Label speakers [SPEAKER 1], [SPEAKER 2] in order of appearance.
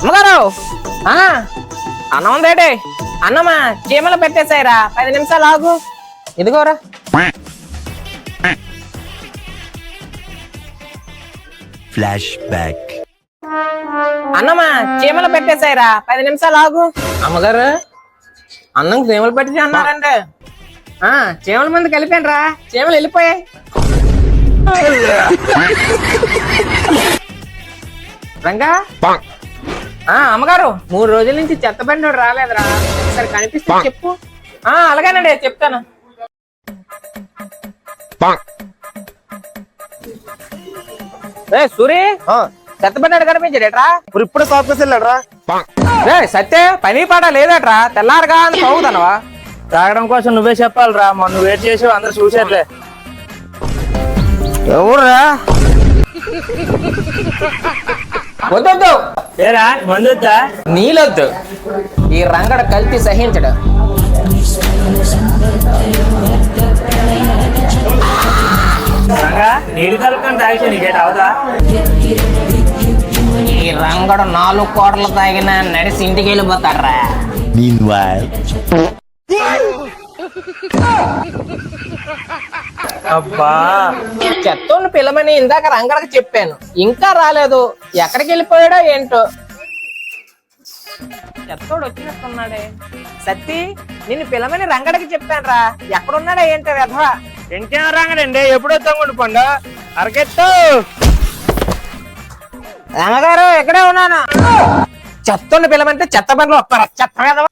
[SPEAKER 1] అమ్మగారు అన్నం ఉందేటి అన్నమా చీమలు పెట్టేశాయిరా 10 నిమిషాలు ఆగు ఇదిగోరా
[SPEAKER 2] ఫ్లాష్ బ్యాక్.
[SPEAKER 1] అన్నమా చీమలు పెట్టేశాయిరా 10 నిమిషాలు ఆగు అమ్మగారు అన్నం చీమలు పెట్టేసి అన్నారంటే చీమల మంది కలిపాను రా చీమలు వెళ్ళిపోయాయి రంగా అమ్మగారు 3 రోజుల నుంచి చెత్త బండి రాలేదురా సరే కనిపిస్తే చెప్పు అలాగేనండి చెప్తాను సూరి చెత్త బండి కనిపించాడేట్రా
[SPEAKER 3] ఇప్పుడు షాప్కి వెళ్ళాడరా
[SPEAKER 1] సత్తే పని పాట లేదట్రా తెల్లారగా అని చదువుతానవా
[SPEAKER 4] తాగడం కోసం నువ్వే చెప్పాలిరా మొన్న వెయిట్ చేసి అందరు చూసేట్లే
[SPEAKER 1] ఎవరురా వద్దొద్దు
[SPEAKER 4] ఏరా మందొద్దా
[SPEAKER 1] నీలొద్దు ఈ రంగడ కల్తీ సహించడు
[SPEAKER 4] నీళ్ళు కలుపుకొని తాగితే నీకేట అవుతా
[SPEAKER 1] ఈ రంగడు 4 కోటలు తాగినా నడిసి ఇంటికి వెళ్ళిపోతాడ్రా
[SPEAKER 2] Meanwhile.
[SPEAKER 4] అబ్బా
[SPEAKER 1] చెత్తోని పిలమని ఇందాక రంగడకి చెప్పాను ఇంకా రాలేదు ఎక్కడికి వెళ్ళిపోయాడో ఏంటో చెత్తోడు వచ్చినట్టున్నాడే సత్తి నిన్ను పిలమని రంగడికి చెప్పాను రా ఎక్కడున్నాడా ఏంటో వెధవా
[SPEAKER 4] ఇంకేం రాగడండి ఎప్పుడో తమ్ముడు పండు అరకెత్తు
[SPEAKER 1] రంగగారు ఎక్కడే ఉన్నాను చెత్తోని పిలమంటే చెత్త బండ్లు వస్తారా చెత్త వెధవా